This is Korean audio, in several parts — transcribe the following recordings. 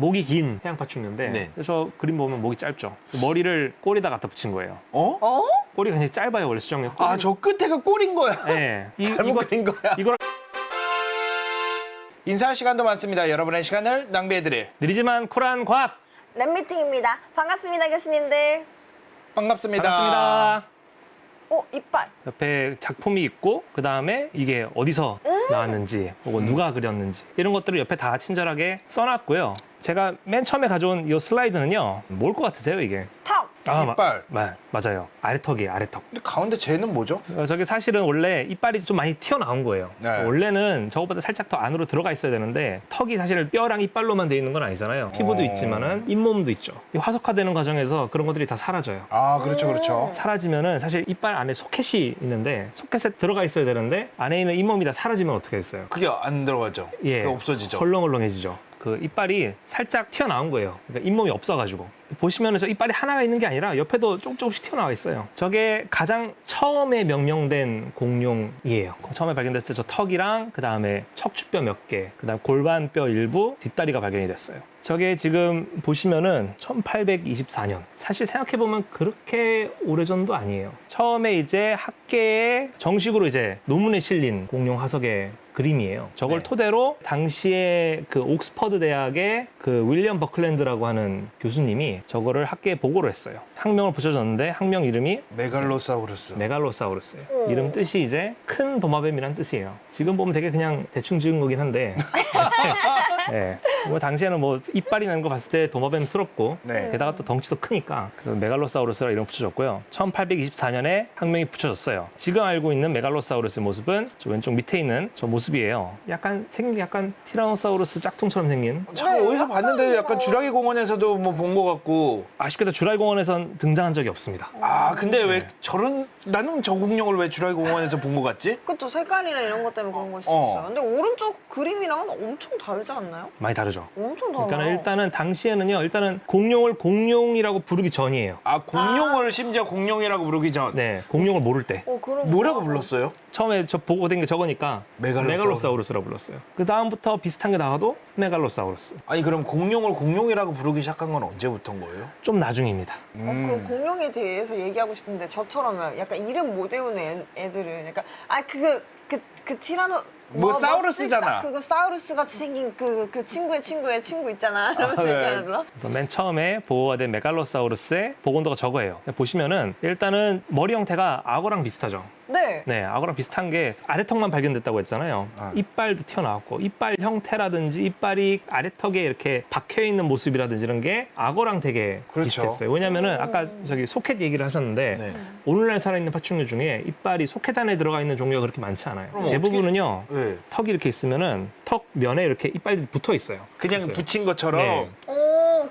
목이 긴 해양파충류인데 네. 저 그림 보면 목이 짧죠. 머리를 꼬리에다 갖다 붙인 거예요. 어? 꼬리가 굉장히 짧아요 원래 수정력. 아, 저 끝에가 꼴인 거야. 네. 잘못 그린 거야. 이걸 인사할 시간도 많습니다. 여러분의 시간을 낭비해드릴 느리지만 쿨한 과학 랩미팅입니다. 반갑습니다, 교수님들. 반갑습니다. 반갑습니다. 이빨. 옆에 작품이 있고 그 다음에 이게 어디서 나왔는지 혹은 누가 그렸는지 이런 것들을 옆에 다 친절하게 써놨고요. 제가 맨 처음에 가져온 이 슬라이드는요. 뭘 것 같으세요 이게? 턱. 이빨. 맞아요. 아래턱이에요, 아래턱. 근데 가운데 쟤는 뭐죠? 저게 사실은 원래 이빨이 좀 많이 튀어나온 거예요. 네. 원래는 저거보다 살짝 더 안으로 들어가 있어야 되는데 턱이 사실 뼈랑 이빨로만 돼 있는 건 아니잖아요. 피부도 있지만은 잇몸도 있죠. 이 화석화되는 과정에서 그런 것들이 다 사라져요. 아, 그렇죠, 그렇죠. 사라지면은 사실 이빨 안에 소켓이 있는데 소켓에 들어가 있어야 되는데 안에 있는 잇몸이 다 사라지면 어떻게 했어요? 그게 안 들어가죠. 예, 그게 없어지죠. 헐렁헐렁해지죠. 그 이빨이 살짝 튀어나온 거예요. 그러니까 잇몸이 없어가지고. 보시면은 저 이빨이 하나가 있는 게 아니라 옆에도 조금씩 튀어나와 있어요. 저게 가장 처음에 명명된 공룡이에요. 처음에 발견됐을 때 저 턱이랑 그 다음에 척추뼈 몇 개, 그 다음 골반뼈 일부, 뒷다리가 발견이 됐어요. 저게 지금 보시면은 1824년. 사실 생각해보면 그렇게 오래전도 아니에요. 처음에 이제 학계에 정식으로 이제 논문에 실린 공룡 화석의 그림이에요. 저걸 네. 토대로 당시에 그 옥스퍼드 대학의 그 윌리엄 버클랜드라고 하는 교수님이 저거를 학계에 보고를 했어요. 학명을 붙여줬는데 학명 이름이 메갈로사우루스. 메갈로사우루스예요. 이름 뜻이 이제 큰 도마뱀이란 뜻이에요. 지금 보면 되게 그냥 대충 지은 거긴 한데 네. 뭐 당시에는 뭐 이빨이 나는 거 봤을 때 도마뱀스럽고 네. 게다가 또 덩치도 크니까 그래서 메갈로사우루스라 이름 붙여줬고요. 1824년에 학명이 붙여졌어요. 지금 알고 있는 메갈로사우루스의 모습은 저 왼쪽 밑에 있는 저 모습이에요. 약간 생긴 게 약간 티라노사우루스 짝퉁처럼 생긴. 참 어디서 봤는데 약간 주라기 공원에서도 뭐 본 것 같고. 아쉽게도 주라기 공원에선 등장한 적이 없습니다. 아, 근데 왜 나는 저 공룡을 왜 주라기 공원에서 본 것 같지? 그쵸, 색깔이나 이런 것 때문에 그런 걸 수 어. 있어요. 근데 오른쪽 그림이랑은 엄청 다르지 않나요? 많이 다르죠. 엄청 달라요. 그러니까 일단은 당시에는요. 일단은 공룡을 공룡이라고 부르기 전이에요. 아, 공룡을 심지어 공룡이라고 부르기 전. 네, 공룡을 모를 때. 그럼 뭐라고 불렀어요? 처음에 저 보고 된 게 저거니까 메갈로사우루스라고 불렀어요. 그 다음부터 비슷한 게 나와도 메갈로사우루스. 아니, 그럼 공룡을 공룡이라고 부르기 시작한 건 언제부터인 거예요? 좀 나중입니다. 그럼 공룡에 대해서 얘기하고 싶은데 저처럼 약간 이름 못 외우는 애들은 약간 그 티라노 뭐 사우루스잖아. 그거 사우루스 같이 생긴 그 친구의 친구 있잖아. 이러면서 네. 얘기하는 거. 그래서 맨 처음에 보호가 된 메갈로사우루스의 복원도가 저거예요. 보시면은 일단은 머리 형태가 악어랑 비슷하죠. 네. 네, 악어랑 비슷한 게 아래턱만 발견됐다고 했잖아요. 이빨도 튀어나왔고 이빨 형태라든지 이빨이 아래턱에 이렇게 박혀 있는 모습이라든지 이런 게 악어랑 되게 그렇죠. 비슷했어요. 왜냐면은 아까 저기 소켓 얘기를 하셨는데 네. 오늘날 살아있는 파충류 중에 이빨이 소켓 안에 들어가 있는 종류가 그렇게 많지 않아요. 그럼 대부분은요. 네. 턱이 이렇게 있으면은 턱 면에 이렇게 이빨들이 붙어 있어요. 그냥 있어요. 붙인 것처럼. 네.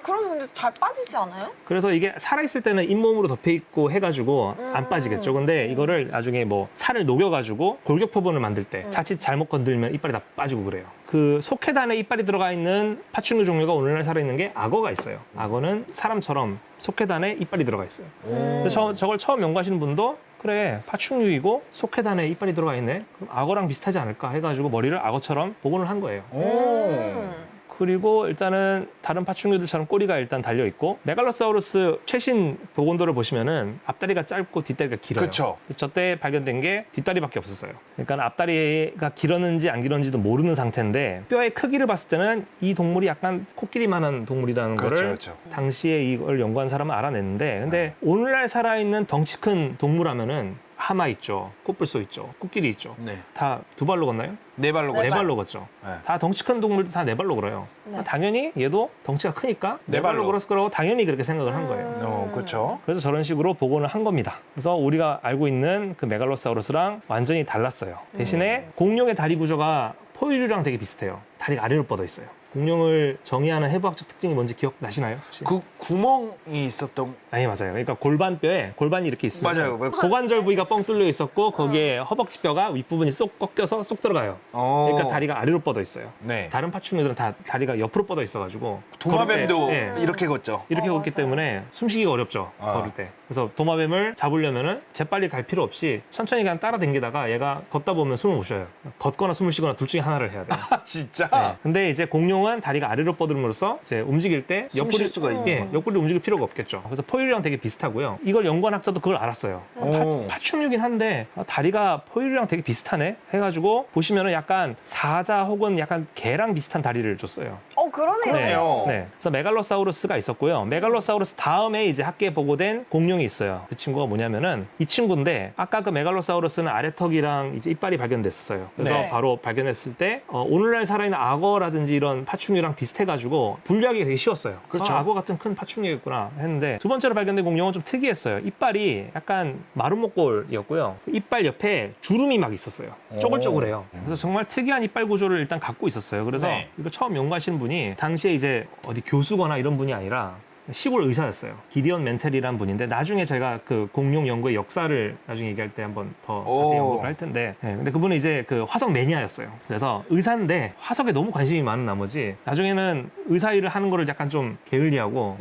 그럼 근데 잘 빠지지 않아요? 그래서 이게 살아있을 때는 잇몸으로 덮여 있고 해가지고 안 빠지겠죠. 근데 이거를 나중에 뭐 살을 녹여가지고 골격 표본을 만들 때 자칫 잘못 건들면 이빨이 다 빠지고 그래요. 그 소켓 안에 이빨이 들어가 있는 파충류 종류가 오늘날 살아있는 게 악어가 있어요. 악어는 사람처럼 소켓 안에 이빨이 들어가 있어요. 그래서 저걸 처음 연구하시는 분도 그래 파충류이고 소켓 안에 이빨이 들어가 있네. 그럼 악어랑 비슷하지 않을까 해가지고 머리를 악어처럼 복원을 한 거예요. 오. 그리고 일단은 다른 파충류들처럼 꼬리가 일단 달려 있고 메갈로사우루스 최신 복원도를 보시면은 앞다리가 짧고 뒷다리가 길어요. 그쵸. 저때 발견된 게 뒷다리밖에 없었어요. 그러니까 앞다리가 길었는지 안 길었는지도 모르는 상태인데 뼈의 크기를 봤을 때는 이 동물이 약간 코끼리만한 동물이라는 그렇죠, 거를 그렇죠. 당시에 이걸 연구한 사람은 알아냈는데 근데 오늘날 살아있는 덩치 큰 동물 하면은 하마 있죠, 코뿔소 있죠, 코끼리 있죠. 네. 다 두 발로 걷나요? 네 발로 네 걷죠. 발로 걷죠. 네. 다 덩치 큰 동물도 다 네 발로 걸어요. 네. 당연히 얘도 덩치가 크니까 네 네 발로 발로. 걸었을 거라고 당연히 그렇게 생각을 한 거예요. 그렇죠. 그래서 저런 식으로 복원을 한 겁니다. 그래서 우리가 알고 있는 그 메갈로사우루스랑 완전히 달랐어요. 대신에 공룡의 다리 구조가 포유류랑 되게 비슷해요. 다리가 아래로 뻗어 있어요. 공룡을 정의하는 해부학적 특징이 뭔지 기억나시나요? 혹시? 그 구멍이 있었던. 아니 맞아요. 그러니까 골반뼈에 골반이 이렇게 있으면 맞아요. 고관절 부위가 뻥 뚫려 있었고 거기에 허벅지뼈가 윗부분이 쏙 꺾여서 쏙 들어가요. 그러니까 다리가 아래로 뻗어 있어요. 네. 다른 파충류들은 다 다리가 옆으로 뻗어 있어가지고 도마뱀도 걸을 때, 예, 이렇게 걷죠. 이렇게 걷기 맞아요. 때문에 숨쉬기가 어렵죠. 걸을 때. 그래서 도마뱀을 잡으려면은 재빨리 갈 필요 없이 천천히 그냥 따라다니다가 얘가 걷다 보면 숨을 못 쉬어요. 걷거나 숨을 쉬거나 둘 중에 하나를 해야 돼요. 아, 진짜? 네. 근데 이제 공룡은 공룡은 다리가 아래로 뻗음으로써 이제 움직일 때 숨쉴 수가 있는 예, 옆구리를 움직일 필요가 없겠죠. 그래서 포유류랑 되게 비슷하고요. 이걸 연구한 학자도 그걸 알았어요. 오. 파충류긴 한데 다리가 포유류랑 되게 비슷하네 해가지고 보시면은 약간 사자 혹은 약간 개랑 비슷한 다리를 줬어요. 그러네요. 그러네요. 네. 그래서 메갈로사우루스가 있었고요. 메갈로사우루스 다음에 이제 학계에 보고된 공룡이 있어요. 그 친구가 뭐냐면은 이 친구인데 아까 그 메갈로사우루스는 아래턱이랑 이제 이빨이 발견됐었어요. 그래서 네. 바로 발견했을 때 오늘날 살아있는 악어라든지 이런 파충류랑 비슷해가지고 분류하기 되게 쉬웠어요. 그렇죠. 악어 같은 큰 파충류였구나 했는데 두 번째로 발견된 공룡은 좀 특이했어요. 이빨이 약간 마름모꼴이었고요. 이빨 옆에 주름이 막 있었어요. 쪼글쪼글해요. 그래서 정말 특이한 이빨 구조를 일단 갖고 있었어요. 그래서 네. 이거 처음 연구하신 분이 당시에 이제 어디 교수거나 이런 분이 아니라 시골 의사였어요. 기디언 멘텔이란 분인데 나중에 제가 그 공룡 연구의 역사를 나중에 얘기할 때 한번 더 자세히 오. 연구를 할 텐데 근데 그분은 이제 그 화석 매니아였어요. 그래서 의사인데 화석에 너무 관심이 많은 나머지 나중에는 의사 일을 하는 거를 약간 좀 게을리하고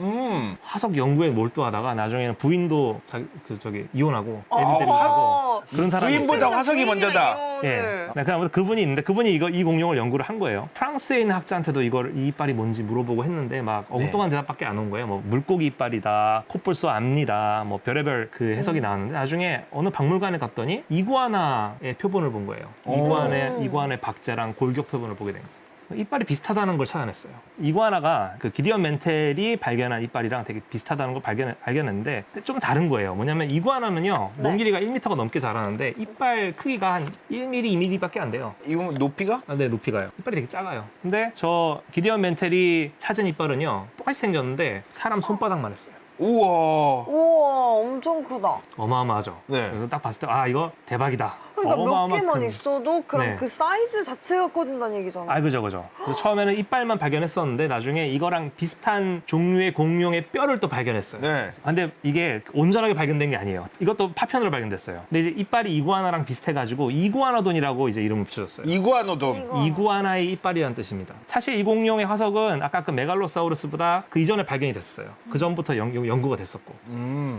화석 연구에 몰두하다가 나중에는 부인도 이혼하고 애들 데리고 가고 그런 사람이 부인보다 있어요. 화석이 먼저다. 예. 네, 아무튼 그분이 있는데 그분이 이 공룡을 연구를 한 거예요. 프랑스에 있는 학자한테도 이 이빨이 뭔지 물어보고 했는데 막 엉뚱한 대답밖에 안 온 거예요. 뭐 물고기 이빨이다, 코뿔소 앞니다, 뭐 별의별 그 해석이 나왔는데 나중에 어느 박물관에 갔더니 이구아나의 표본을 본 거예요. 이구아나의 박자랑 골격 표본을 보게 된 거예요. 이빨이 비슷하다는 걸 찾아냈어요. 이구아나가 그 기디언 멘텔이 발견한 이빨이랑 되게 비슷하다는 걸 발견했는데 좀 다른 거예요. 뭐냐면 이구아나는요, 몸 길이가 1m가 넘게 자라는데 이빨 크기가 한 1mm, 2mm밖에 안 돼요. 이거 높이가? 네, 높이가요. 이빨이 되게 작아요. 근데 저 기디언 멘텔이 찾은 이빨은요, 똑같이 생겼는데 사람 손바닥만 했어요. 우와. 우와, 엄청 크다. 어마어마하죠. 네. 그래서 딱 봤을 때 이거 대박이다. 그러니까 몇 어마어마한 개만 큰- 있어도 그럼 네. 그 사이즈 자체가 커진다는 얘기잖아. 그죠. 그래서 처음에는 이빨만 발견했었는데 나중에 이거랑 비슷한 종류의 공룡의 뼈를 또 발견했어요. 네. 근데 이게 온전하게 발견된 게 아니에요. 이것도 파편으로 발견됐어요. 근데 이제 이빨이 이구아나랑 비슷해가지고 이구아나돈이라고 이제 이름을 붙여줬어요. 이구아노돔. 이구아나의 이빨이라는 뜻입니다. 사실 이 공룡의 화석은 아까 그 메갈로사우루스보다 그 이전에 발견이 됐었어요. 그 전부터 연구가 됐었고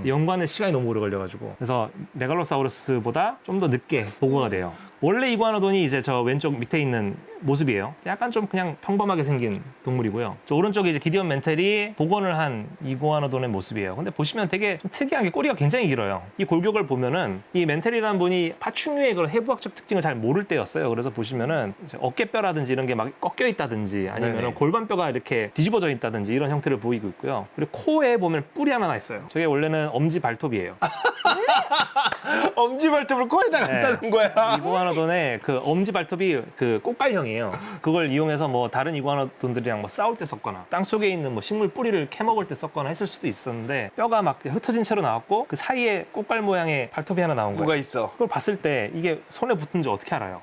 연구하는 시간이 너무 오래 걸려가지고 그래서 메갈로사우루스보다 좀 더 늦게 보고가 돼요. 원래 이구아노돈이 이제 저 왼쪽 밑에 있는 모습이에요. 약간 좀 그냥 평범하게 생긴 동물이고요. 저 오른쪽에 이제 기디언 멘텔이 복원을 한 이구아노돈의 모습이에요. 근데 보시면 되게 좀 특이한 게 꼬리가 굉장히 길어요. 이 골격을 보면은 이 멘텔이라는 분이 파충류의 그런 해부학적 특징을 잘 모를 때였어요. 그래서 보시면은 이제 어깨뼈라든지 이런 게 막 꺾여 있다든지 아니면 네네. 골반뼈가 이렇게 뒤집어져 있다든지 이런 형태를 보이고 있고요. 그리고 코에 보면 뿔이 하나 있어요. 저게 원래는 엄지 발톱이에요. 엄지발톱을 코에다 갖다는 거야. 이구아노돈의 그 엄지 발톱이 그 꽃갈형이에요. 그걸 이용해서 뭐 다른 이구아노돈들이랑 뭐 싸울 때 썼거나 땅 속에 있는 뭐 식물 뿌리를 캐먹을 때 썼거나 했을 수도 있었는데 뼈가 막 흩어진 채로 나왔고 그 사이에 꽃갈 모양의 발톱이 하나 나온 뭐가 거예요. 있어? 그걸 봤을 때 이게 손에 붙은지 어떻게 알아요?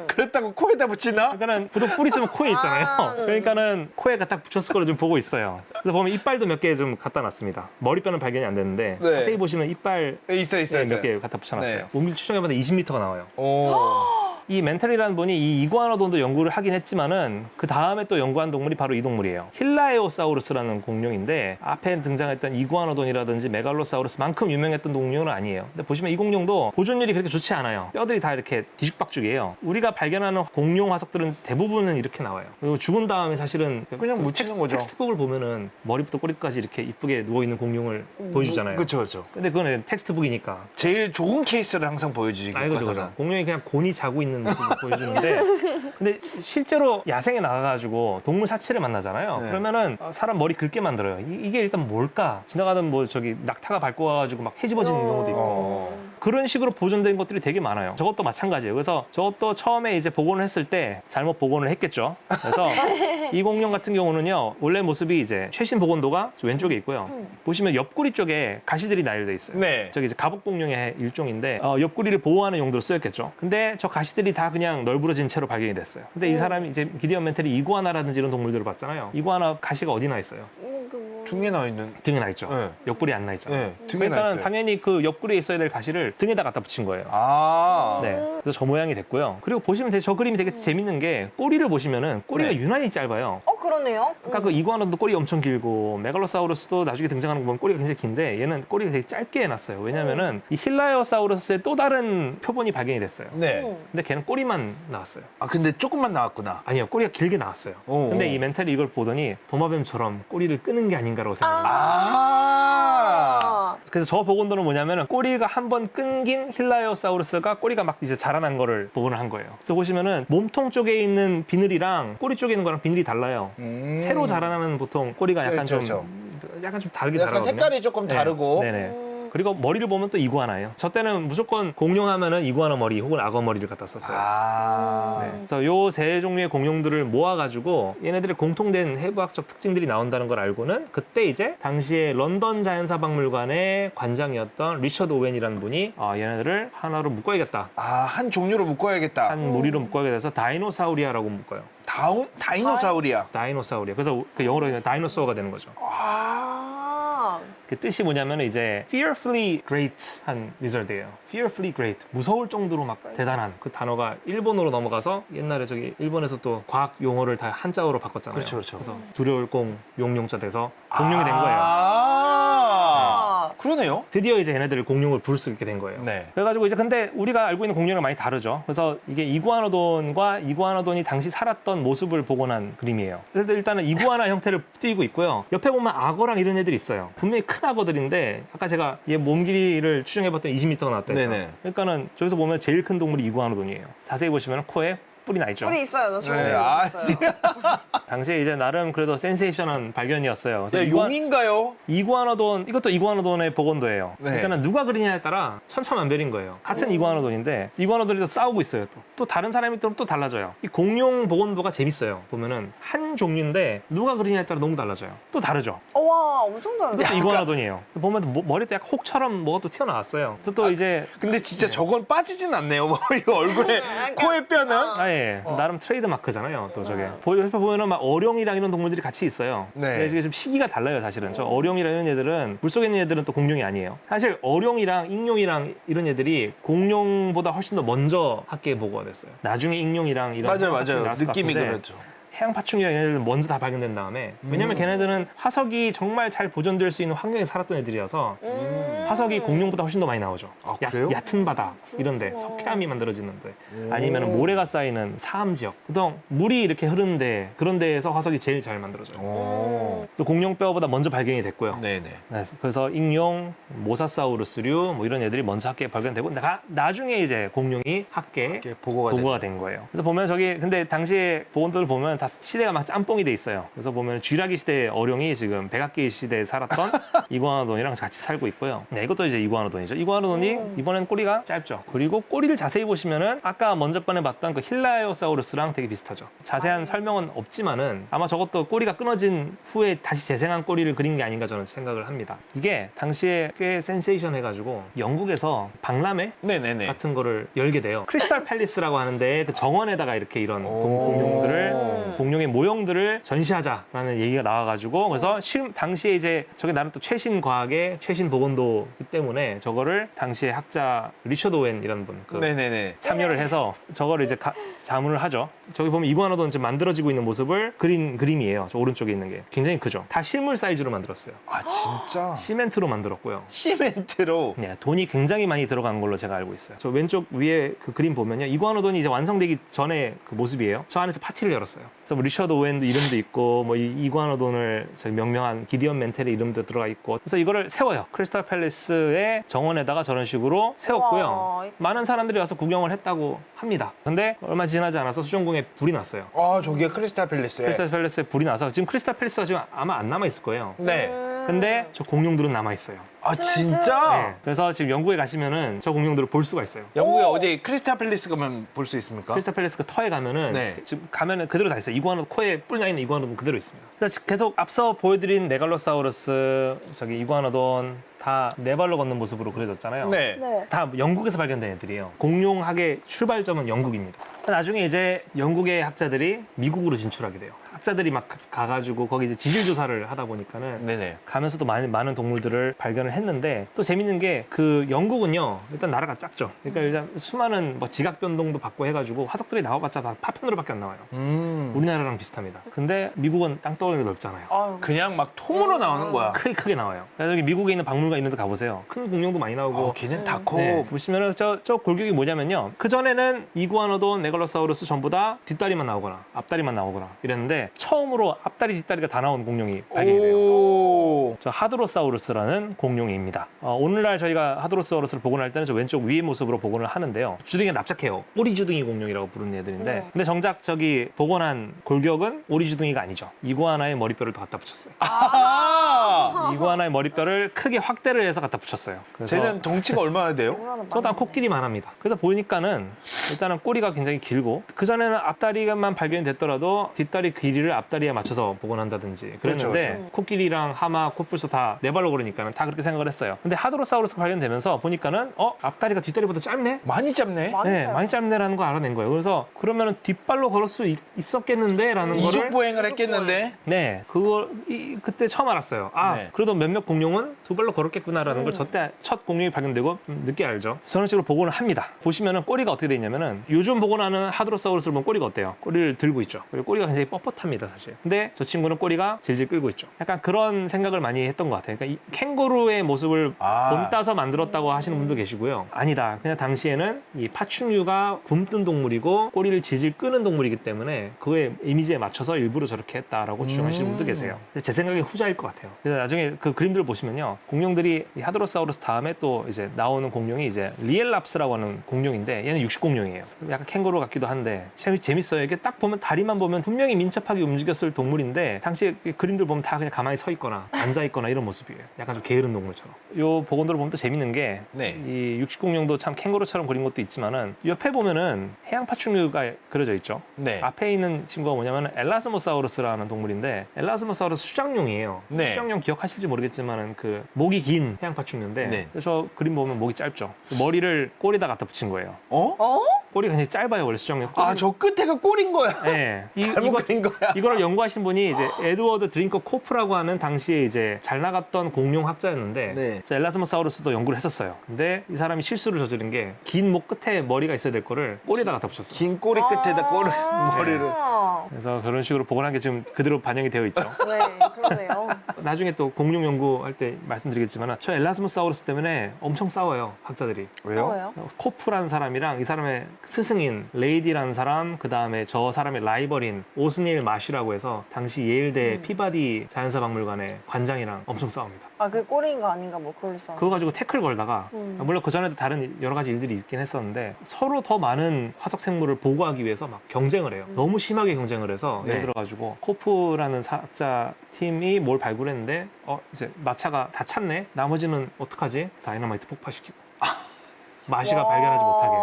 그랬다고 코에다 붙이나? 그러니까는 보통 뿔 있으면 코에 있잖아요. 그러니까는 코에 딱 붙였을 거를 좀 보고 있어요. 그래서 보면 이빨도 몇 개 좀 갖다 놨습니다. 머리뼈는 발견이 안 됐는데 네. 자세히 보시면 이빨 있어. 몇 개 갖다 붙여놨어요. 네. 몸길 추정해봤는데 20m가 나와요. 오. 이 멘텔이라는 분이 이 이구아노돈도 연구를 하긴 했지만은 그 다음에 또 연구한 동물이 바로 이 동물이에요. 힐라에오사우루스라는 공룡인데 앞에 등장했던 이구아노돈이라든지 메갈로사우루스만큼 유명했던 동물은 아니에요. 근데 보시면 이 공룡도 보존율이 그렇게 좋지 않아요. 뼈들이 다 이렇게 뒤죽박죽이에요. 우리가 발견하는 공룡 화석들은 대부분은 이렇게 나와요. 그리고 죽은 다음에 사실은 그냥 묻히는 거죠. 텍스트북을 보면은 머리부터 꼬리까지 이렇게 이쁘게 누워있는 공룡을 보여주잖아요. 그렇죠. 근데 그건 텍스트북이니까. 제일 좋은 케이스를 항상 보여주지. 그죠. 교과서는. 공룡이 그냥 곤이 자고 있는 모습을 보여주는데 근데 실제로 야생에 나가가지고 동물 사체를 만나잖아요. 네. 그러면은 사람 머리 긁게 만들어요. 이게 일단 뭘까? 지나가던 뭐 저기 낙타가 밟고 와가지고 막 헤집어지는 경우도 있고 그런 식으로 보존된 것들이 되게 많아요. 저것도 마찬가지예요. 그래서 저것도 처음에 이제 복원을 했을 때 잘못 복원을 했겠죠. 그래서 이 공룡 같은 경우는요, 원래 모습이 이제 최신 복원도가 왼쪽에 있고요. 보시면 옆구리 쪽에 가시들이 나열돼 있어요. 네. 저기 이제 갑옷공룡의 일종인데 옆구리를 보호하는 용도로 쓰였겠죠. 근데 저 가시들이 다 그냥 널브러진 채로 발견이 됐어요. 근데 이 사람이 이제 기디언 멘텔이 이구아나라든지 이런 동물들을 봤잖아요. 이구아나 가시가 어디 나 있어요? 등에 나 있는. 등에 나 있죠. 네. 옆구리 안 나 있잖아요. 네. 등에 나 그러니까 있어요. 당연히 그 옆구리에 있어야 될 가시를 등에다 갖다 붙인 거예요. 아. 네. 그래서 저 모양이 됐고요. 그리고 보시면 저 그림이 되게 재밌는 게 꼬리를 보시면은 꼬리가 네. 유난히 짧아요. 그러네요. 아까 그 이구아노도 꼬리 엄청 길고 메갈로사우루스도 나중에 등장하는 거 보면 꼬리가 굉장히 긴데 얘는 꼬리가 되게 짧게 해놨어요. 왜냐면은 이 힐라이오사우루스의 또 다른 표본이 발견이 됐어요. 네. 근데 걔는 꼬리만 나왔어요. 아 근데 조금만 나왔구나. 아니요, 꼬리가 길게 나왔어요. 오. 근데 이 멘탈이 이걸 보더니 도마뱀처럼 꼬리를 끄는 게 아닌가라고 생각해요. 아. 그래서 저 복원도는 뭐냐면은 꼬리가 한 번 끊긴 힐라이오사우루스가 꼬리가 막 이제 자라난 거를 복원을 한 거예요. 그래서 보시면은 몸통 쪽에 있는 비늘이랑 꼬리 쪽에 있는 거랑 비늘이 달라요. 새로 자라나면 보통 꼬리가 약간 그렇죠, 좀 약간 좀 다르게 약간 자라거든요. 색깔이 조금 다르고. 네네. 그리고 머리를 보면 또 이구아나예요. 저 때는 무조건 공룡하면은 이구아나 머리 혹은 악어 머리를 갖다 썼어요. 아. 네. 그래서 요 세 종류의 공룡들을 모아가지고 얘네들의 공통된 해부학적 특징들이 나온다는 걸 알고는 그때 이제 당시에 런던 자연사박물관의 관장이었던 리처드 오웬이라는 분이 얘네들을 하나로 묶어야겠다. 아, 한 종류로 묶어야겠다. 한 무리로 묶어야겠다 해서 다이노사우리아라고 묶어요. 다이노사우리아. 다이노사우리아. 그래서 그 영어로 그냥 다이노소어가 되는 거죠. 아. 그 뜻이 뭐냐면 이제 fearfully great 한 리저드예요. fearfully great. 무서울 정도로 막 대단한 그 단어가 일본어로 넘어가서 옛날에 저기 일본에서 또 과학 용어를 다 한자어로 바꿨잖아요. 그렇죠, 그렇죠. 그래서 두려울 공 용용자 돼서 공룡이 된 거예요. 아. 그러네요. 드디어 이제 얘네들을 공룡을 부를 수 있게 된 거예요. 네. 그래가지고 이제 근데 우리가 알고 있는 공룡이랑 많이 다르죠. 그래서 이게 이구아노돈과 이구아노돈이 당시 살았던 모습을 복원한 그림이에요. 그래서 일단은 이구아나 형태를 띄고 있고요. 옆에 보면 악어랑 이런 애들이 있어요. 분명히 큰 악어들인데 아까 제가 얘 몸 길이를 추정해봤더니 20m가 나왔다 했죠. 네네. 그러니까는 저기서 보면 제일 큰 동물이 이구아노돈이에요. 자세히 보시면 코에 뿔이 나 있죠. 뿔이 있어요. 나 저거 네, 있어요. 당시에 이제 나름 그래도 센세이션한 발견이었어요. 그래서 네, 용인가요? 이구아노돈, 이것도 이구아노돈의 복원도예요. 네. 그러니까 누가 그리냐에 따라 천차만별인 거예요. 같은 이구아노돈인데 이구아노돈이 또 싸우고 있어요. 또 다른 사람이 또 달라져요. 이 공룡 복원도가 재밌어요. 보면은 한 종류인데 누가 그리냐에 따라 너무 달라져요. 또 다르죠. 와, 엄청 다르다. 이것도 이구아노돈이에요. 보면 머리도 약간 혹처럼 뭐가 또 튀어나왔어요. 그래서 또 이제 근데 진짜 저건 빠지진 않네요. 뭐 이거 얼굴에 약간- 코에 뼈는 아예 나름 트레이드 마크잖아요. 또 저게 옆에 보면은 막 어룡이랑 이런 동물들이 같이 있어요. 네. 근데 이게 좀 시기가 달라요, 사실은. 저 어룡이랑 이런 애들은 물속에 있는 애들은 또 공룡이 아니에요. 사실 어룡이랑 익룡이랑 이런 애들이 공룡보다 훨씬 더 먼저 학계에 보고가 됐어요. 나중에 익룡이랑 이런 맞아요, 해양파충이 맞아요. 나왔을 것 느낌이 같은데 그렇죠. 해양파충이랑 얘네들은 먼저 다 발견된 다음에 왜냐면 걔네들은 화석이 정말 잘 보존될 수 있는 환경에 살았던 애들이어서 화석이 공룡보다 훨씬 더 많이 나오죠. 아, 그래요? 얕은 바다 이런데 석회암이 만들어지는데 아니면 모래가 쌓이는 사암 지역. 보통 물이 이렇게 흐르는데 그런 데에서 화석이 제일 잘 만들어져요. 오. 또 공룡뼈보다 먼저 발견이 됐고요. 네네. 네, 그래서 익룡, 모사사우루스류 뭐 이런 애들이 먼저 학계에 발견되고 나중에 이제 공룡이 학계에 이렇게 보고가 보고가 된 거예요. 그래서 보면 저기 근데 당시에 복원들을 보면 다 시대가 막 짬뽕이 돼 있어요. 그래서 보면 쥐라기 시대의 어룡이 지금 백악기 시대에 살았던 이구아노돈이랑 같이 살고 있고요. 네, 이것도 이제 이구아노돈이죠. 이구아노돈이 이번엔 꼬리가 짧죠. 그리고 꼬리를 자세히 보시면은 아까 먼저 번에 봤던 그 힐라이오사우루스랑 되게 비슷하죠. 자세한 설명은 없지만은 아마 저것도 꼬리가 끊어진 후에 다시 재생한 꼬리를 그린 게 아닌가 저는 생각을 합니다. 이게 당시에 꽤 센세이션 해가지고 영국에서 박람회 네네네. 같은 거를 열게 돼요. 크리스탈 팰리스라고 하는데 그 정원에다가 이렇게 이런 오. 공룡들을 공룡의 모형들을 전시하자라는 얘기가 나와가지고 그래서 당시에 이제 저게 나름 또 최신 과학의 최신 보건도이기 때문에 저거를 당시에 학자 리처드 오웬 이런 분 네네네. 참여를 해서 저거를 이제 자문을 하죠. 저기 보면 이구아노돈 지금 만들어지고 있는 모습을 그린 그림이에요. 저 오른쪽에 있는 게 굉장히 크죠. 다 실물 사이즈로 만들었어요. 아 진짜. 시멘트로 만들었고요. 시멘트로. 네, 돈이 굉장히 많이 들어간 걸로 제가 알고 있어요. 저 왼쪽 위에 그 그림 보면요. 이구아노돈이 이제 완성되기 전에 그 모습이에요. 저 안에서 파티를 열었어요. 그래서 뭐 리처드 오웬도 이름도 있고 뭐 이구아노돈을 저기 명명한 기디언 멘텔의 이름도 들어가 있고 그래서 이거를 세워요. 크리스탈 팰리스의 정원에다가 저런 식으로 세웠고요. 와. 많은 사람들이 와서 구경을 했다고 합니다. 근데 얼마 지나지 않아서 수정궁에 불이 났어요. 아 저기가 크리스탈 팰리스에. 크리스탈 팰리스에 불이 나서 지금 크리스탈 팰리스가 지금 아마 안 남아 있을 거예요. 네. 근데 저 공룡들은 남아 있어요. 아 시멘트. 진짜? 네. 그래서 지금 영국에 가시면은 저 공룡들을 볼 수가 있어요. 영국에 오. 어디 크리스탈 팰리스 가면 볼 수 있습니까? 크리스탈 팰리스 그 터에 가면은 네. 지금 가면은 그대로 다 있어요. 이구아노 코에 뿔 나 있는 이구아노돈 그대로 있습니다. 그래서 계속 앞서 보여드린 메갈로사우루스, 저기 이구아노돈 다 네 발로 걷는 모습으로 그려졌잖아요. 네. 네. 다 영국에서 발견된 애들이에요. 공룡학의 출발점은 영국입니다. 나중에 이제 영국의 학자들이 미국으로 진출하게 돼요. 학자들이 막 가가지고 거기 이제 지질 조사를 하다 보니까는 네네. 가면서도 많은 동물들을 발견을 했는데 또 재밌는 게 그 영국은요 일단 나라가 작죠. 그러니까 일단 수많은 뭐 지각 변동도 받고 해가지고 화석들이 나와봤자 다 파편으로밖에 안 나와요. 우리나라랑 비슷합니다. 근데 미국은 땅덩어리가 넓잖아요. 아유, 그냥 막 통으로 나오는 거야. 크게 나와요. 그래서 여기 미국에 있는 박물관 있는 데 가보세요. 큰 공룡도 많이 나오고. 걔는 다 커. 네, 보시면은 저 골격이 뭐냐면요. 그 전에는 이구아노돈, 메갈로사우루스 전부 다 뒷다리만 나오거나 앞다리만 나오거나 이랬는데 처음으로 앞다리, 뒷다리가 다 나온 공룡이 발견이 돼요. 오. 저 하드로사우루스라는 공룡입니다. 오늘날 저희가 하드로사우루스를 복원할 때는 저 왼쪽 위의 모습으로 복원을 하는데요. 주둥이가 납작해요. 오리주둥이 공룡이라고 부르는 애들인데 네. 근데 정작 저기 복원한 골격은 오리주둥이가 아니죠. 이구아나의 머리뼈를 더 갖다 붙였어요. 아. 이구아나의 머리뼈를 크게 확대를 해서 갖다 붙였어요. 그래서 쟤는 덩치가 얼마나 돼요? 저도 코끼리만 합니다. 그래서 보니까는 일단은 꼬리가 굉장히 길고 그 전에는 앞다리만 발견이 됐더라도 뒷다리 길이를 앞다리에 맞춰서 복원한다든지 그랬는데 그렇죠. 코끼리랑 하마, 코뿔소 다 네 발로 걸으니까는 다 그렇게 생각을 했어요. 근데 하드로사우루스가 발견되면서 보니까는 앞다리가 뒷다리보다 짧네? 많이 잡네. 네, 많이 짧네라는 거 알아낸 거예요. 그래서 그러면은 뒷발로 걸을 수 있었겠는데라는 거를 이속 보행을 했겠는데. 네, 그때 처음 알았어요. 네. 그래도 몇몇 공룡은 두 발로 걸었겠구나라는 걸 저때 첫 공룡이 발견되고 늦게 알죠. 저런 식으로 복원을 합니다. 보시면은 꼬리가 어떻게 돼 있냐면은 요즘 복원하는 하드로사우루스를 보면 꼬리가 어때요? 꼬리를 들고 있죠. 그리고 꼬리가 굉장히 뻣뻣합니다, 사실. 근데 저 친구는 꼬리가 질질 끌고 있죠. 약간 그런 생각을 많이 했던 것 같아요. 그러니까 이 캥거루의 모습을 본따서 만들었다고 하시는 분도 계시고요. 아니다. 그냥 당시에는 이 파충류가 굶뜬 동물이고 꼬리를 질질 끄는 동물이기 때문에 그거에 이미지에 맞춰서 일부러 저렇게 했다라고 주장하시는 분도 계세요. 근데 제 생각에 후자일 것 같아요. 그래서 나중에 그 그림들을 보시면요. 공룡들이 이 하드로사우루스 다음에 또 이제 나오는 공룡이 이제 리엘랍스라고 하는 공룡인데 얘는 육식공룡이에요. 약간 캥거루 같기도 한데 재밌어요. 이게 딱 보면 다리만 보면 분명히 민첩하게 움직였을 동물인데 당시 그림들 보면 다 그냥 가만히 서 있거나 앉아 있거나 이런 모습이에요. 약간 좀 게으른 동물처럼. 요 복원들을 보면 또 재밌는 게 이 육식공룡도 참 캥거루처럼 그린 것도 있지만은 옆에 보면은 해양 파충류가 그려져 있죠. 네. 앞에 있는 친구가 뭐냐면 엘라스모사우루스라는 동물인데 엘라스모사우루스 수장용이에요. 네. 수장용 기억하실지 모르겠지만은 그 목이 긴 해양 파충류인데 네. 저 그림 보면 목이 짧죠. 머리를 꼬리에다 갖다 붙인 거예요. 어? 꼬리가 굉장히 짧아요 원래 수장용. 저 끝에가 꼬린 거야. 네. 잘못 그린 거야. 이걸 연구하신 분이 이제 에드워드 드링커 코프라고 하는 당시에 이제 잘 나갔던 공룡 학자였는데 네. 저 엘라스모사우루스도 연구를 했었어요. 근데 이 사람이 실수를 저지른 게 긴 목 끝에 머리가 있어야 될 거를 꼬리에다 갖다 붙였어요. 긴 꼬리 끝에다 꼬리 머리를. 그래서 그런 식으로 복원한 게 지금 그대로 반영이 되어 있죠. 네, 그러네요. 나중에 또 공룡 연구할 때 말씀드리겠지만 저 엘라스모사우루스 때문에 엄청 싸워요 학자들이. 왜요? 코프라는 사람이랑 이 사람의 스승인 레이디라는 사람, 그 다음에 저 사람의 라이벌인 오스니엘 마시라고 해서 당시 예일대 피바디 자연사박물관의 관장이랑 엄청 싸웁니다. 그 꼬리인가 아닌가 뭐 그걸로 써. 그거 가지고 태클 걸다가 물론 그 전에도 다른 여러 가지 일들이 있긴 했었는데 서로 더 많은 화석 생물을 보고하기 위해서 막 경쟁을 해요. 너무 심하게 경쟁을 해서 네. 예를 들어가지고 코프라는 학자 팀이 뭘 발굴했는데 이제 마차가 다 찼네. 나머지는 어떡하지? 다이너마이트 폭파시키고 마시가 발견하지 못하게.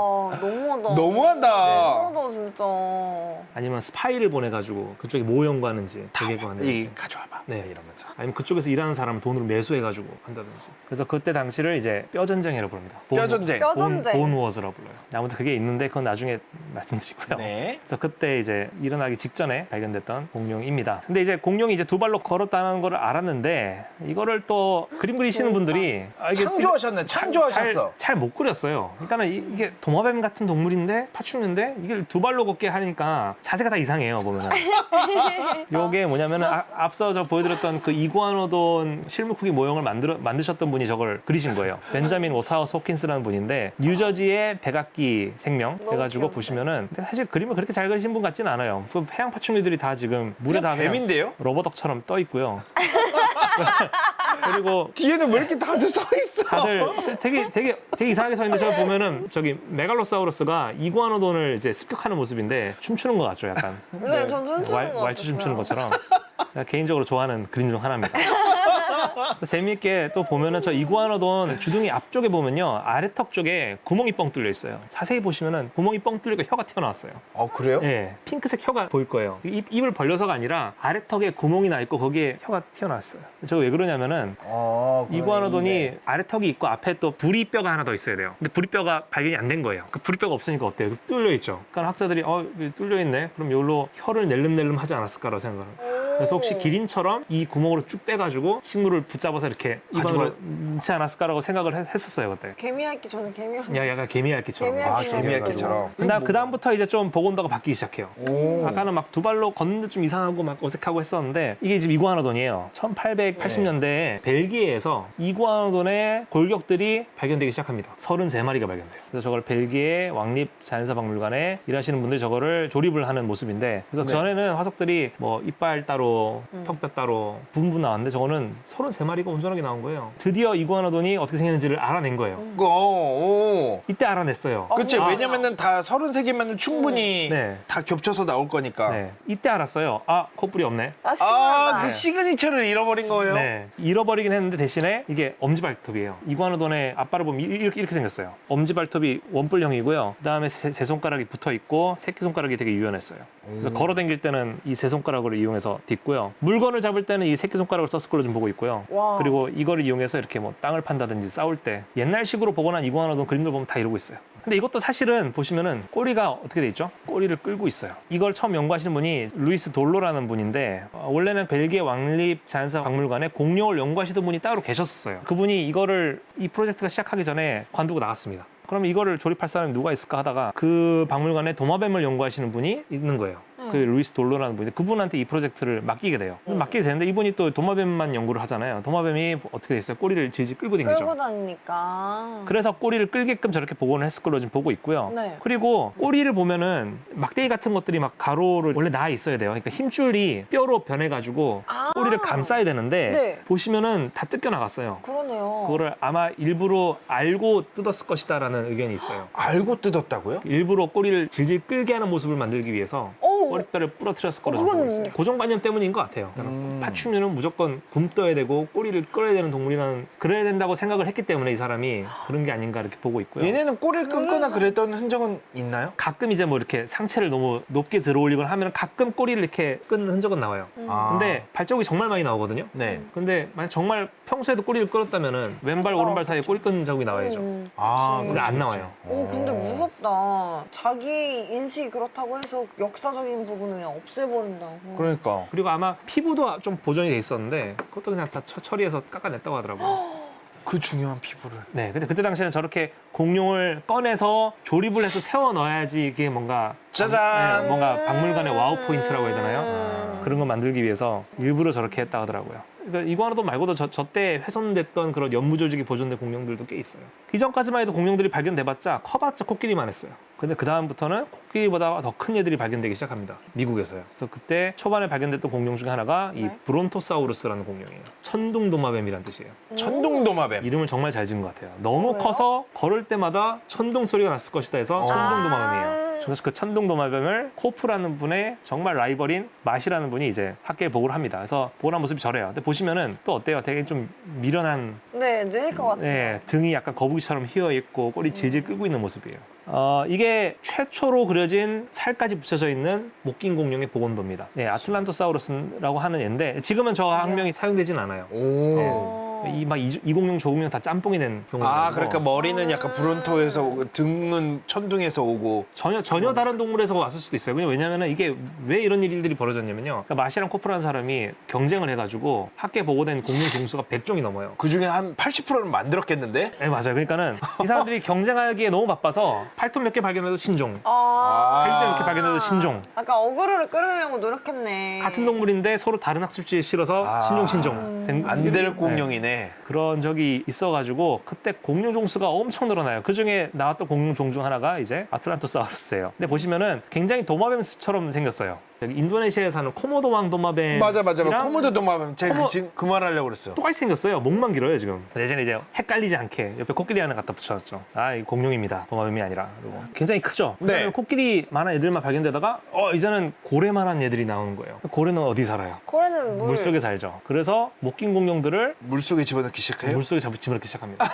너무하다. 너무한다. 너무하다 진짜. 아니면 스파이를 보내가지고 그쪽에 뭐 연구하는지 재개구하는지 가져와봐. 네. 이러면서. 아니면 그쪽에서 일하는 사람을 돈으로 매수해가지고 한다든지. 그래서 그때 당시를 이제 뼈전쟁이라고 부릅니다. 뼈전쟁. 뼈전쟁. 본워즈라고 불러요. 아무튼 그게 있는데 그건 나중에 말씀드리고요. 네. 그래서 그때 이제 일어나기 직전에 발견됐던 공룡입니다. 근데 이제 공룡이 이제 두 발로 걸었다는 걸 알았는데 이거를 또 그림 그리시는 분들이 이게 창조하셨네. 창조하셨어. 잘 못 그렸어요. 그러니까 이게 도마뱀 같은 동물인데 파충류인데 이게 두 발로 걷게 하니까 자세가 다 이상해요 보면은. 이게 뭐냐면은 앞서 저 보여드렸던 그 이구아노돈 실물크기 모형을 만드셨던 분이 저걸 그리신 거예요. 벤자민 워터하우스 호킨스라는 분인데 뉴저지의 백악기 생명 해가지고 귀엽네. 보시면은 근데 사실 그림을 그렇게 잘 그리신 분 같지는 않아요. 그 해양 파충류들이 다 지금 물에 다 그냥 뱀인데요? 러버덕처럼 떠 있고요. 그리고 뒤에는 왜 이렇게 다들 서 있어? 다들 되게 이상하게 서 있는데 저 보면은 저기 메갈로사우루스가 이구아노돈을 이제 습격하는 모습인데 춤추는 것 같죠, 약간. 네, 전 춤추는 거 왈츠 춤추는 것처럼. 제가 개인적으로 좋아하는 그림 중 하나입니다. 재미있게 또 보면은 저 이구아노돈 주둥이 앞쪽에 보면요. 아래턱 쪽에 구멍이 뻥 뚫려 있어요. 자세히 보시면은 구멍이 뻥 뚫리고 혀가 튀어나왔어요. 그래요? 네, 핑크색 혀가 보일 거예요. 입을 벌려서가 아니라 아래턱에 구멍이 나 있고 거기에 혀가 튀어나왔어요. 저거 왜 그러냐면은 이구아노돈이 아래턱이 있고 앞에 또 부리뼈가 하나 더 있어야 돼요. 근데 부리뼈가 발견이 안 된 거예요. 그 부리뼈가 없으니까 어때요? 뚫려 있죠. 그러니까 학자들이 뚫려 있네. 그럼 여기로 혀를 낼름낼름 하지 않았을까라고 생각을 해요. 그래서 혹시 기린처럼 이 구멍으로 쭉 빼가지고 식물을 붙잡아서 이렇게 입안으로 넣지 않았을까라고 생각을 했었어요 그때. 개미핥기 전에 개미였는데. 야, 약간 개미핥기처럼. 개미핥기처럼. 근데 그 다음부터 이제 좀 보건도가 바뀌기 시작해요. 아까는 막 두 발로 걷는데 좀 이상하고 막 어색하고 했었는데 이게 지금 이구아노돈이에요. 1880년대에 벨기에에서 이구아노돈의 골격들이 발견되기 시작합니다. 33마리가 발견돼요. 그래서 저걸 벨기에 왕립 자연사 박물관에 일하시는 분들이 저거를 조립을 하는 모습인데 그래서 네. 전에는 화석들이 뭐 이빨 따로 턱뼈 따로 분분 나왔는데 저거는 33마리가 온전하게 나온 거예요. 드디어 이구아노돈이 어떻게 생겼는지를 알아낸 거예요. 이때 알아냈어요. 그치, 아, 왜냐면은 다 33개면 충분히 네. 다 겹쳐서 나올 거니까. 네. 이때 알았어요. 콧불이 없네. 신기하다. 그 시그니처를 잃어버린 거예요? 네. 잃어버리긴 했는데 대신에 이게 엄지발톱이에요. 이구아노돈의 앞발을 보면 이렇게 생겼어요. 엄지발톱이 원뿔형이고요. 그다음에 세 손가락이 붙어 있고 새끼손가락이 되게 유연했어요. 그래서 걸어 다닐 때는 이 세 손가락을 이용해서 딛고요. 물건을 잡을 때는 이 새끼손가락을 썼을 걸로 좀 보고 있고요. 와. 그리고 이거를 이용해서 이렇게 뭐 땅을 판다든지 싸울 때 옛날식으로 복원한 이구아노돈 그림들 보면 다 이러고 있어요. 근데 이것도 사실은 보시면은 꼬리가 어떻게 돼 있죠? 꼬리를 끌고 있어요. 이걸 처음 연구하시는 분이 루이스 돌로라는 분인데 원래는 벨기에 왕립 자연사 박물관에 공룡을 연구하시던 분이 따로 계셨었어요. 그분이 이 프로젝트가 시작하기 전에 관두고 나갔습니다. 그럼 이거를 조립할 사람이 누가 있을까 하다가 그 박물관에 도마뱀을 연구하시는 분이 있는 거예요. 그 루이스 돌로라는 분인데 그분한테 이 프로젝트를 맡기게 돼요. 맡기게 되는데 이분이 또 도마뱀만 연구를 하잖아요. 도마뱀이 어떻게 돼 있어요? 꼬리를 질질 끌고 다니죠. 끌고 다니니까. 그래서 꼬리를 끌게끔 저렇게 복원을 했을 걸로 지금 보고 있고요. 네. 그리고 꼬리를 보면은 막대기 같은 것들이 막 가로를 원래 나와 있어야 돼요. 그러니까 힘줄이 뼈로 변해가지고 꼬리를 감싸야 되는데 네. 보시면은 다 뜯겨 나갔어요. 그러네요. 그거를 아마 일부러 알고 뜯었을 것이다라는 의견이 있어요. 알고 뜯었다고요? 일부러 꼬리를 질질 끌게 하는 모습을 만들기 위해서 오! 꼬리뼈를 부러뜨렸을 거라고 그건 보고 있어요. 고정관념 때문인 것 같아요. 파충류는 무조건 굶떠야 되고 꼬리를 끌어야 되는 동물이라는 그래야 된다고 생각을 했기 때문에 이 사람이 그런 게 아닌가 이렇게 보고 있고요. 얘네는 꼬리를 끊거나 그랬던 흔적은 있나요? 가끔 이제 뭐 이렇게 상체를 너무 높게 들어올리거나 하면 가끔 꼬리를 이렇게 끊는 흔적은 나와요. 근데 발자국이 정말 많이 나오거든요. 네. 근데 만약 정말 평소에도 꼬리를 끌었다면은 왼발 오른발 사이에 꼬리 끊는 자국이 나와야죠. 근데 안 나와요. 오, 근데 무섭다. 자기 인식이 그렇다고 해서 역사적인 부분을 그냥 없애버린다고. 그러니까. 그리고 아마 피부도 좀 보존이 돼 있었는데 그것도 그냥 다 처리해서 깎아냈다고 하더라고요. 그 중요한 피부를. 네, 근데 그때 당시에는 저렇게 공룡을 꺼내서 조립을 해서 세워 넣어야지 이게 뭔가 짜잔! 뭔가 박물관의 와우 포인트라고 해야 되나요? 그런 거 만들기 위해서 일부러 저렇게 했다 하더라고요. 그러니까 이구아노돈 말고도 저때 훼손됐던 그런 연무 조직이 보존된 공룡들도 꽤 있어요. 이전까지만 해도 공룡들이 발견돼봤자 커봤자 코끼리만 했어요. 근데 그 다음부터는 코끼리보다 더 큰 애들이 발견되기 시작합니다. 미국에서요. 그래서 그때 초반에 발견됐던 공룡 중에 하나가 이 브론토사우루스라는 공룡이에요. 천둥도마뱀이란 뜻이에요. 천둥도마뱀. 이름을 정말 잘 지은 것 같아요. 너무 왜요? 커서 걸을 때마다 천둥 소리가 났을 것이다 해서 천둥도마뱀이에요. 그래서 그 천둥도마뱀을 코프라는 분의 정말 라이벌인 마시라는 분이 이제 학계에 보고를 합니다. 그래서 보고한 모습이 저래요. 근데 보시면은 또 어때요? 되게 좀 미련한 네, 느릴 것 같아요. 네, 등이 약간 거북이처럼 휘어 있고 꼬리 질질 끌고 있는 모습이에요. 이게 최초로 그려진 살까지 붙여져 있는 목긴 공룡의 복원도입니다. 네, 아틀란토사우루스라고 하는 애인데 지금은 저 학명이 사용되진 않아요. 오. 이 공룡 저 공룡 다 짬뽕이 된 경우가 그러니까 머리는 약간 브론토에서 오고 등은 천둥에서 오고. 전혀 다른 동물에서 왔을 수도 있어요. 왜냐면은 이게 왜 이런 일들이 벌어졌냐면요. 그러니까 마시랑 코프라는 사람이 경쟁을 해가지고 학계 보고된 공룡 종수가 100종이 넘어요. 그 중에 한 80%는 만들었겠는데? 네, 맞아요. 그러니까는 이 사람들이 경쟁하기에 너무 바빠서 팔톱 몇 개 발견해도 신종, 팔대 몇 개 발견해도 신종. 약간 어그로를 끌으려고 노력했네. 같은 동물인데 서로 다른 학술지에 실어서 신종. 안 될 공룡이네. 그런 적이 있어가지고 그때 공룡 종수가 엄청 늘어나요. 그 중에 나왔던 공룡 종 중 하나가 이제 아틀란토사우루스예요. 근데 보시면은 굉장히 도마뱀처럼 생겼어요. 여기 인도네시아에 사는 코모도 왕 도마뱀. 맞아. 코모도 도마뱀. 제가 코모- 지금 그 말 하려고 그랬어요. 똑같이 생겼어요. 목만 길어요 지금. 대신에 이제 헷갈리지 않게 옆에 코끼리 하나 갖다 붙여놨죠. 아, 이 공룡입니다. 도마뱀이 아니라. 그리고 굉장히 크죠. 네. 그다음에 코끼리 만한 애들만 발견되다가 이제는 고래만한 애들이 나오는 거예요. 고래는 어디 살아요? 고래는 물. 물속에 살죠. 그래서 못 낀 공룡들을 물속에 집어넣기 시작해요? 물속에 집어넣기 시작합니다.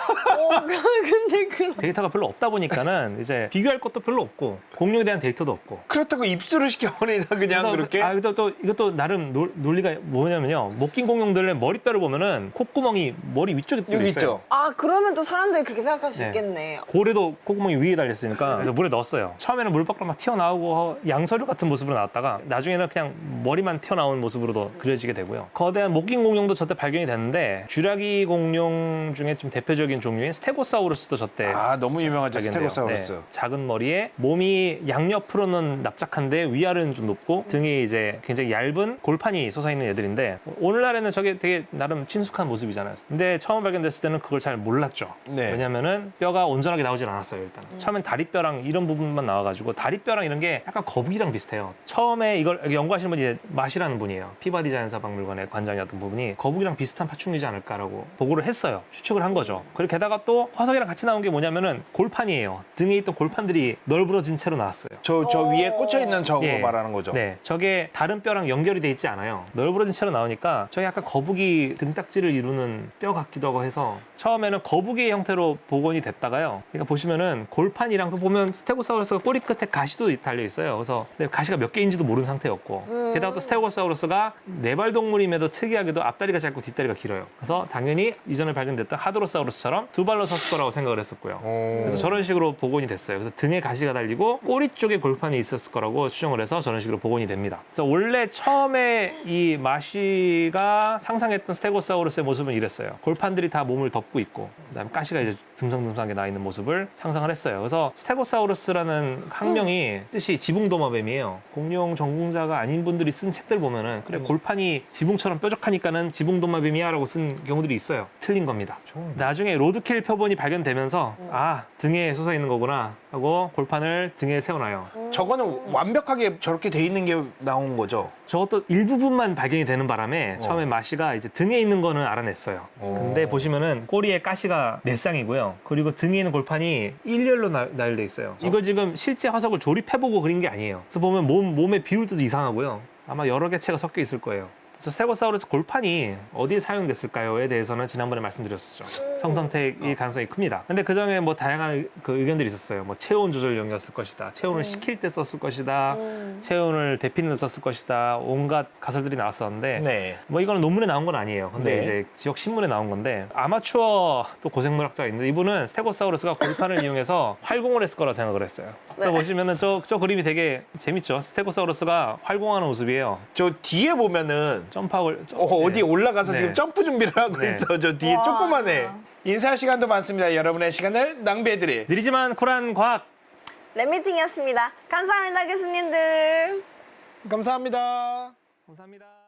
근데 그럼. 데이터가 별로 없다 보니까는 이제 비교할 것도 별로 없고 공룡에 대한 데이터도 없고. 그렇다고 입수를 시켜버리다 그냥 그래서 그렇게? 또 이것도 나름 논리가 뭐냐면요. 못 낀 공룡들의 머리뼈를 보면은 콧구멍이 머리 위쪽에 뚫려 여기 있어요. 있죠? 아 그러면 또 사람들이 그렇게 생각할 수 네. 있겠네. 고래도 콧구멍이 위에 달렸으니까 그래서 물에 넣었어요. 처음에는 물 밖으로 막 튀어나오고 양서류 같은 모습으로 나왔다가 나중에는 그냥 머리만 튀어나온 모습으로도 그려지게 되고요. 거대한 못 낀 공룡도 저때 발견이 됐는데 쥐라기 공룡 중에 좀 대표적인 종류인 스테고사우루스도 저때 아 너무 유명하죠. 발견돼요. 스테고사우루스. 네, 작은 머리에 몸이 양옆으로는 납작한데 위아래는 좀 높고 등에 이제 굉장히 얇은 골판이 솟아있는 애들인데 오늘날에는 저게 되게 나름 친숙한 모습이잖아요. 근데 처음 발견됐을 때는 그걸 잘 몰랐죠. 네. 왜냐면은 뼈가 온전하게 나오질 않았어요. 일단 처음엔 다리뼈랑 이런 부분만 나와가지고 다리뼈랑 이런 게 약간 거북이랑 비슷해요. 처음에 이걸 연구하시는 분이 마시라는 분이에요. 피바디 자연사 박물관의 관장이었던 분이 거북이랑 비슷한 파충류이지 않을까라고 보고를 했어요. 추측을 한 거죠. 그리고 게다가 또 화석이랑 같이 나온 게 뭐냐면은 골판이에요. 등에 있던 골판들이 널브러진 채로 나왔어요. 저 위에 꽂혀있는 저거 예. 말하는 거죠? 네, 저게 다른 뼈랑 연결이 돼 있지 않아요. 널브러진 채로 나오니까 저게 약간 거북이 등딱지를 이루는 뼈 같기도 하고 해서 처음에는 거북이의 형태로 복원이 됐다가요. 그러니까 보시면은 골판이랑 또 보면 스테고사우루스가 꼬리 끝에 가시도 달려 있어요. 그래서 근데 가시가 몇 개인지도 모르는 상태였고 게다가 또 스테고사우루스가 네발 동물임에도 특이하게도 앞다리가 짧고 뒷다리가 길어요. 그래서 당연히 이전에 발견됐던 하드로사우루스처럼 두 발로 섰을 거라고 생각을 했었고요. 그래서 저런 식으로 복원이 됐어요. 그래서 등에 가시가 달리고 꼬리 쪽에 골판이 있었을 거라고 추정을 해서 저런 식으로 복원이 됩니다. 그래서 원래 처음에 이 마시가 상상했던 스테고사우루스의 모습은 이랬어요. 골판들이 다 몸을 덮고 있고 그다음에 가시가 이제 듬성듬성하게 나 있는 모습을 상상을 했어요. 그래서 스테고사우루스라는 학명이 뜻이 지붕도마뱀이에요. 공룡 전공자가 아닌 분들이 쓴 책들 보면은 그래 골판이 지붕처럼 뾰족하니까는 지붕도마뱀이야라고 쓴 경우들이 있어요. 틀린 겁니다. 나중에 로드킬 표본이 발견되면서 아 등에 솟아 있는 거구나 하고 골판을 등에 세워놔요. 저거는 완벽하게 저렇게 돼 있는 게 나온 거죠? 저것도 일부분만 발견이 되는 바람에 처음에 마시가 이제 등에 있는 거는 알아냈어요. 근데 보시면은 꼬리에 가시가 4쌍이고요. 그리고 등에 있는 골판이 일렬로 나열돼 있어요. 이걸 지금 실제 화석을 조립해보고 그린 게 아니에요. 그래서 보면 몸의 비율도 이상하고요. 아마 여러 개체가 섞여 있을 거예요. 그래서 스테고사우루스 골판이 어디에 사용됐을까요에 대해서는 지난번에 말씀드렸었죠. 성선택일 가능성이 큽니다. 근데 그 전에 뭐 다양한 그 의견들이 있었어요. 뭐 체온 조절용이었을 것이다. 체온을 식힐 때 썼을 것이다. 체온을 데피는 데 썼을 것이다. 온갖 가설들이 나왔었는데 네. 뭐 이거는 논문에 나온 건 아니에요. 근데 네. 이제 지역 신문에 나온 건데 아마추어 또 고생물학자가 있는데 이분은 스테고사우루스가 골판을 이용해서 활공을 했을 거라 생각을 했어요. 그래서 보시면은 저 그림이 되게 재밌죠. 스테고사우루스가 활공하는 모습이에요. 저 뒤에 보면은 점프하고 어디 올라가서 네. 지금 점프 준비를 하고 네. 있어. 저 뒤에 와. 조그만해. 인사할 시간도 많습니다. 여러분의 시간을 낭비해드릴. 느리지만 쿨한 과학. 랩미팅이었습니다. 감사합니다 교수님들. 감사합니다. 감사합니다.